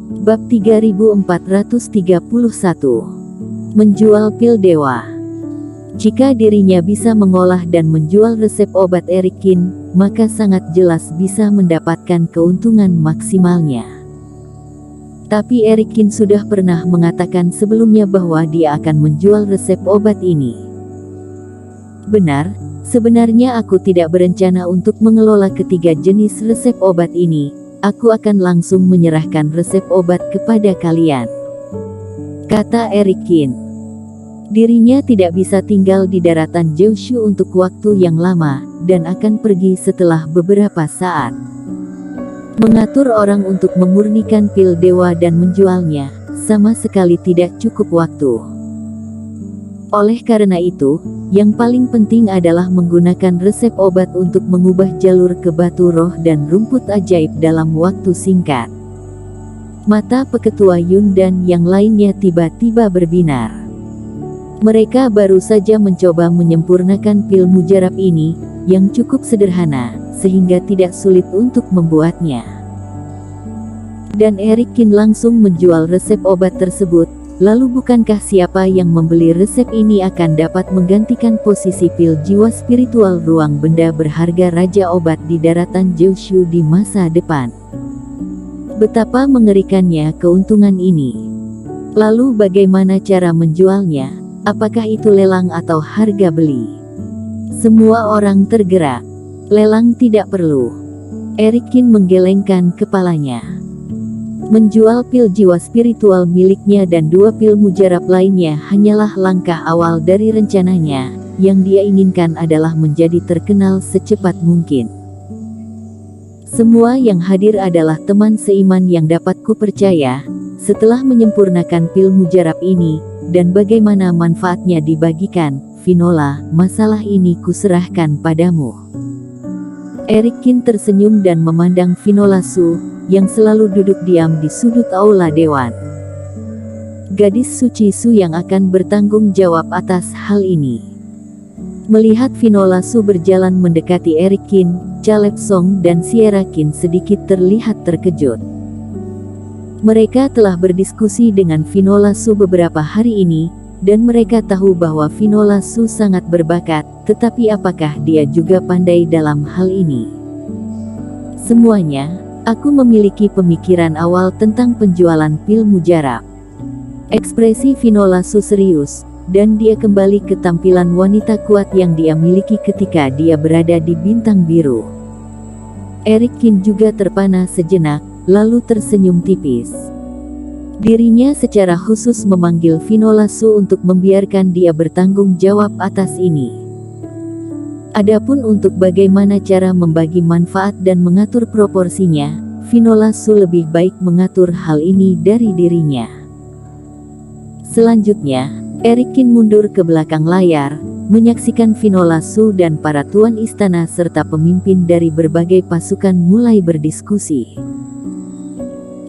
Bab 3431. Menjual pil dewa. Jika dirinya bisa mengolah dan menjual resep obat Erikin, maka sangat jelas bisa mendapatkan keuntungan maksimalnya. Tapi Erikin sudah pernah mengatakan sebelumnya bahwa dia akan menjual resep obat ini. Benar, sebenarnya aku tidak berencana untuk mengelola ketiga jenis resep obat ini. Aku akan langsung menyerahkan resep obat kepada kalian, kata Erikin. Dirinya tidak bisa tinggal di daratan Jeoshu untuk waktu yang lama, dan akan pergi setelah beberapa saat. Mengatur orang untuk memurnikan pil dewa dan menjualnya, sama sekali tidak cukup waktu. Oleh karena itu, yang paling penting adalah menggunakan resep obat untuk mengubah jalur ke batu roh dan rumput ajaib dalam waktu singkat. Mata Peketua Yun dan yang lainnya tiba-tiba berbinar. Mereka baru saja mencoba menyempurnakan pil mujarab ini, yang cukup sederhana, sehingga tidak sulit untuk membuatnya. Dan Erikin langsung menjual resep obat tersebut, lalu bukankah siapa yang membeli resep ini akan dapat menggantikan posisi pil jiwa spiritual ruang benda berharga Raja Obat di daratan Jeoshu di masa depan? Betapa mengerikannya keuntungan ini. Lalu bagaimana cara menjualnya? Apakah itu lelang atau harga beli? Semua orang tergerak. Lelang tidak perlu. Erikin menggelengkan kepalanya. Menjual pil jiwa spiritual miliknya dan 2 pil mujarab lainnya hanyalah langkah awal dari rencananya. Yang dia inginkan adalah menjadi terkenal secepat mungkin. Semua yang hadir adalah teman seiman yang dapat kupercaya. Setelah menyempurnakan pil mujarab ini, dan bagaimana manfaatnya dibagikan, Finola, masalah ini kuserahkan padamu. Erikin tersenyum dan memandang Finola Su, yang selalu duduk diam di sudut aula dewan. Gadis suci Su yang akan bertanggung jawab atas hal ini. Melihat Finola Su berjalan mendekati Erikin, Caleb Song dan Sierra Qin sedikit terlihat terkejut. Mereka telah berdiskusi dengan Finola Su beberapa hari ini, dan mereka tahu bahwa Finola Su sangat berbakat, tetapi apakah dia juga pandai dalam hal ini? Semuanya, aku memiliki pemikiran awal tentang penjualan pil mujarab. Ekspresi Finola Su serius, dan dia kembali ke tampilan wanita kuat yang dia miliki ketika dia berada di Bintang Biru. Erikin juga terpana sejenak, lalu tersenyum tipis. Dirinya secara khusus memanggil Finola Su untuk membiarkan dia bertanggung jawab atas ini. Adapun untuk bagaimana cara membagi manfaat dan mengatur proporsinya, Finola Su lebih baik mengatur hal ini dari dirinya. Selanjutnya, Erikin mundur ke belakang layar, menyaksikan Finola Su dan para tuan istana serta pemimpin dari berbagai pasukan mulai berdiskusi.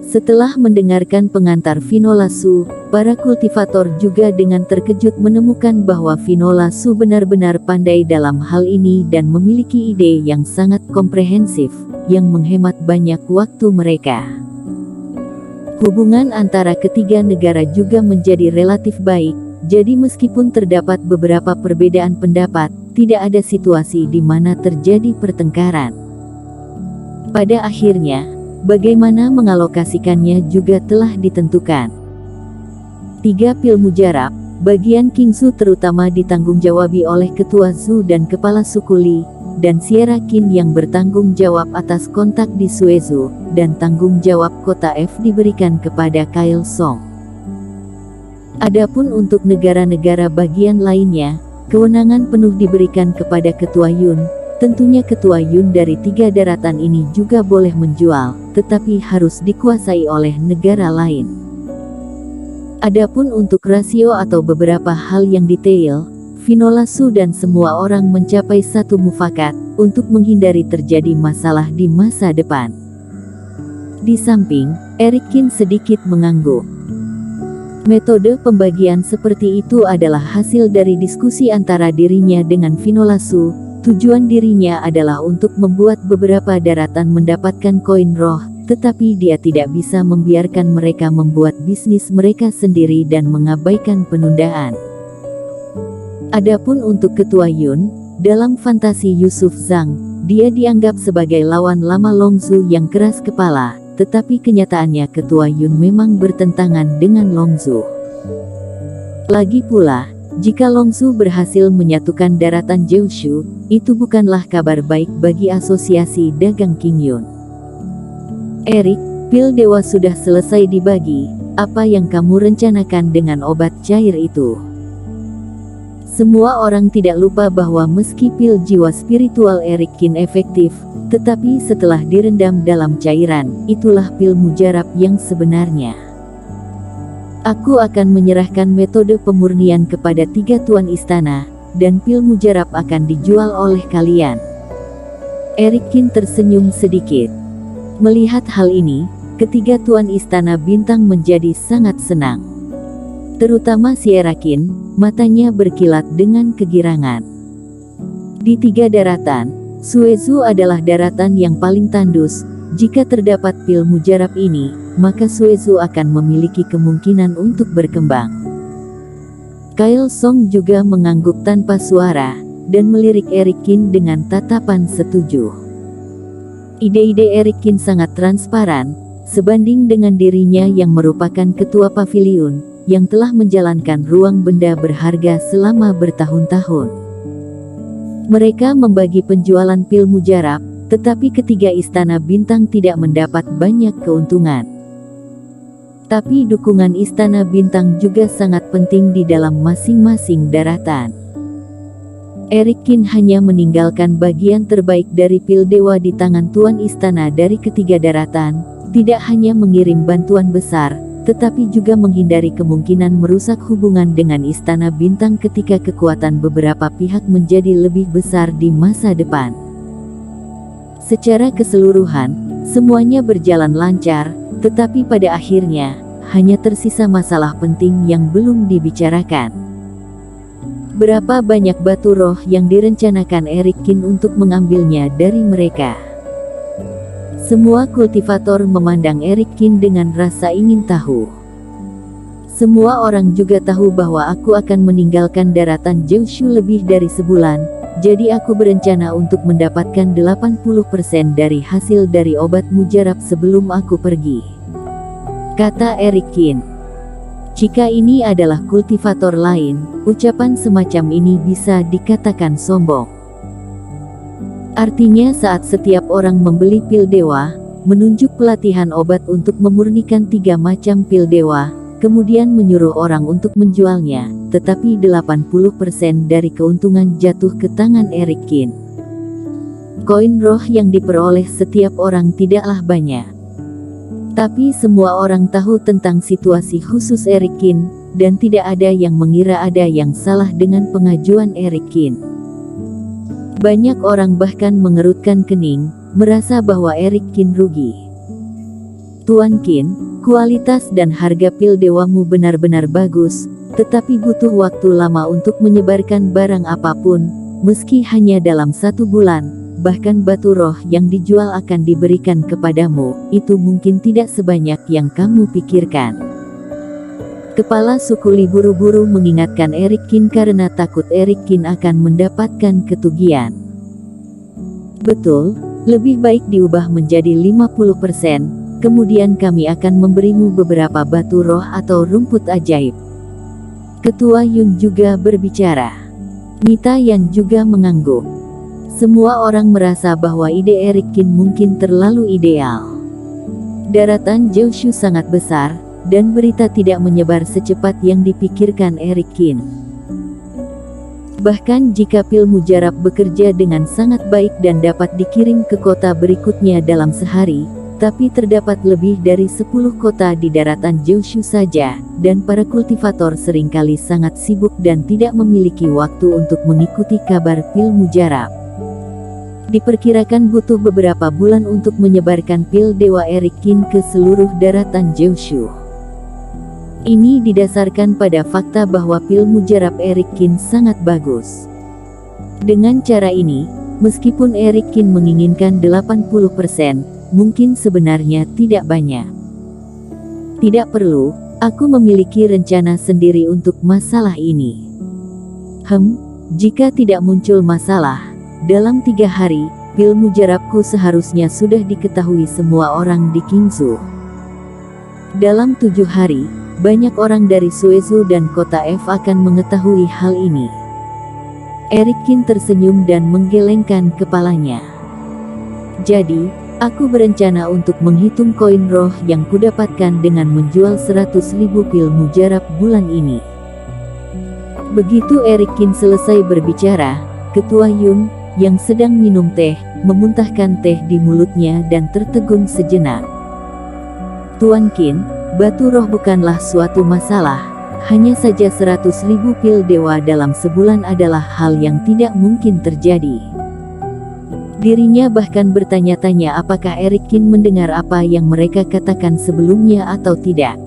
Setelah mendengarkan pengantar Finola Su, para kultivator juga dengan terkejut menemukan bahwa Finola Su benar-benar pandai dalam hal ini dan memiliki ide yang sangat komprehensif, yang menghemat banyak waktu mereka. Hubungan antara ketiga negara juga menjadi relatif baik, jadi meskipun terdapat beberapa perbedaan pendapat, tidak ada situasi di mana terjadi pertengkaran. Pada akhirnya, bagaimana mengalokasikannya juga telah ditentukan. 3 pil mujarab, bagian Kingsu terutama ditanggung-jawabi oleh Ketua Zhu dan Kepala Suku Li, dan Sierra Qin yang bertanggung jawab atas kontak di Suezu, dan tanggung jawab kota F diberikan kepada Kyle Song. Adapun untuk negara-negara bagian lainnya, kewenangan penuh diberikan kepada Ketua Yun. Tentunya Ketua Yun dari 3 daratan ini juga boleh menjual, tetapi harus dikuasai oleh negara lain. Adapun untuk rasio atau beberapa hal yang detail, Finola Su dan semua orang mencapai satu mufakat, untuk menghindari terjadi masalah di masa depan. Di samping, Erikin sedikit mengangguk. Metode pembagian seperti itu adalah hasil dari diskusi antara dirinya dengan Finola Su. Tujuan dirinya adalah untuk membuat beberapa daratan mendapatkan koin roh, tetapi dia tidak bisa membiarkan mereka membuat bisnis mereka sendiri dan mengabaikan penundaan. Adapun untuk Ketua Yun, dalam fantasi Yusuf Zhang, dia dianggap sebagai lawan lama Longzhu yang keras kepala, tetapi kenyataannya Ketua Yun memang bertentangan dengan Longzhu. Lagi pula, jika Longzhu berhasil menyatukan daratan Jiushu, itu bukanlah kabar baik bagi asosiasi dagang Qingyun. Erik, pil dewa sudah selesai dibagi, apa yang kamu rencanakan dengan obat cair itu? Semua orang tidak lupa bahwa meski pil jiwa spiritual Erik Qin efektif, tetapi setelah direndam dalam cairan, itulah pil mujarab yang sebenarnya. Aku akan menyerahkan metode pemurnian kepada 3 tuan istana, dan pil mujarab akan dijual oleh kalian. Erik Qin tersenyum sedikit. Melihat hal ini, ketiga tuan istana bintang menjadi sangat senang. Terutama Sierra Qin, matanya berkilat dengan kegirangan. Di 3 daratan, Suezhu adalah daratan yang paling tandus. Jika terdapat pil mujarab ini, maka Suezhu akan memiliki kemungkinan untuk berkembang. Kyle Song juga mengangguk tanpa suara, dan melirik Erik Qin dengan tatapan setuju. Ide-ide Erik Qin sangat transparan, sebanding dengan dirinya yang merupakan ketua pavilion, yang telah menjalankan ruang benda berharga selama bertahun-tahun. Mereka membagi penjualan pil mujarab, tetapi ketiga istana bintang tidak mendapat banyak keuntungan. Tapi dukungan istana bintang juga sangat penting di dalam masing-masing daratan. Erik Qin hanya meninggalkan bagian terbaik dari pil dewa di tangan tuan istana dari ketiga daratan, tidak hanya mengirim bantuan besar, tetapi juga menghindari kemungkinan merusak hubungan dengan istana bintang ketika kekuatan beberapa pihak menjadi lebih besar di masa depan. Secara keseluruhan, semuanya berjalan lancar, tetapi pada akhirnya, hanya tersisa masalah penting yang belum dibicarakan. Berapa banyak batu roh yang direncanakan Erik Qin untuk mengambilnya dari mereka? Semua kultivator memandang Erik Qin dengan rasa ingin tahu. Semua orang juga tahu bahwa aku akan meninggalkan daratan Jiushu lebih dari sebulan, jadi aku berencana untuk mendapatkan 80% dari hasil dari obat mujarab sebelum aku pergi, kata Erik Qin. Jika ini adalah kultivator lain, ucapan semacam ini bisa dikatakan sombong. Artinya saat setiap orang membeli pil dewa, menunjuk pelatihan obat untuk memurnikan 3 macam pil dewa, kemudian menyuruh orang untuk menjualnya, tetapi 80% dari keuntungan jatuh ke tangan Erik Qin. Koin roh yang diperoleh setiap orang tidaklah banyak. Tapi semua orang tahu tentang situasi khusus Erik Qin, dan tidak ada yang mengira ada yang salah dengan pengajuan Erik Qin. Banyak orang bahkan mengerutkan kening, merasa bahwa Erik Qin rugi. Tuan Qin, kualitas dan harga pil dewamu benar-benar bagus, tetapi butuh waktu lama untuk menyebarkan barang apapun, meski hanya dalam 1 bulan, bahkan batu roh yang dijual akan diberikan kepadamu, itu mungkin tidak sebanyak yang kamu pikirkan. Kepala suku Li buru-buru mengingatkan Erik Qin karena takut Erik Qin akan mendapatkan ketugian. Betul, lebih baik diubah menjadi 50%, kemudian kami akan memberimu beberapa batu roh atau rumput ajaib. Ketua Yun juga berbicara. Nita Yan juga mengangguk. Semua orang merasa bahwa ide Erik Qin mungkin terlalu ideal. Daratan Jiushu sangat besar, dan berita tidak menyebar secepat yang dipikirkan Erik Qin. Bahkan jika pil mujarab bekerja dengan sangat baik dan dapat dikirim ke kota berikutnya dalam sehari, tapi terdapat lebih dari 10 kota di daratan Jiushu saja, dan para kultivator seringkali sangat sibuk dan tidak memiliki waktu untuk mengikuti kabar pil mujarab. Diperkirakan butuh beberapa bulan untuk menyebarkan pil dewa Erik Qin ke seluruh daratan Jiushu. Ini didasarkan pada fakta bahwa pil mujarab Erik Qin sangat bagus. Dengan cara ini, meskipun Erik Qin menginginkan 80%, mungkin sebenarnya tidak banyak. Tidak perlu, aku memiliki rencana sendiri untuk masalah ini. Jika tidak muncul masalah, dalam 3 hari, pil mujarabku seharusnya sudah diketahui semua orang di Qingzhou. Dalam 7 hari, banyak orang dari Suezhou dan kota F akan mengetahui hal ini. Eric Qin tersenyum dan menggelengkan kepalanya. Jadi, aku berencana untuk menghitung koin roh yang kudapatkan dengan menjual 100.000 pil mujarab bulan ini. Begitu Eric Qin selesai berbicara, Ketua Yun, yang sedang minum teh, memuntahkan teh di mulutnya dan tertegun sejenak. Tuan Qin, batu roh bukanlah suatu masalah, hanya saja 100.000 pil dewa dalam sebulan adalah hal yang tidak mungkin terjadi. Dirinya bahkan bertanya-tanya apakah Eric Qin mendengar apa yang mereka katakan sebelumnya atau tidak.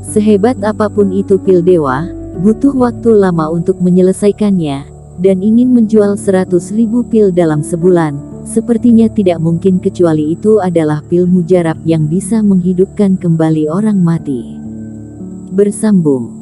Sehebat apapun itu pil dewa, butuh waktu lama untuk menyelesaikannya, dan ingin menjual 100.000 pil dalam sebulan, sepertinya tidak mungkin kecuali itu adalah pil mujarab yang bisa menghidupkan kembali orang mati. Bersambung.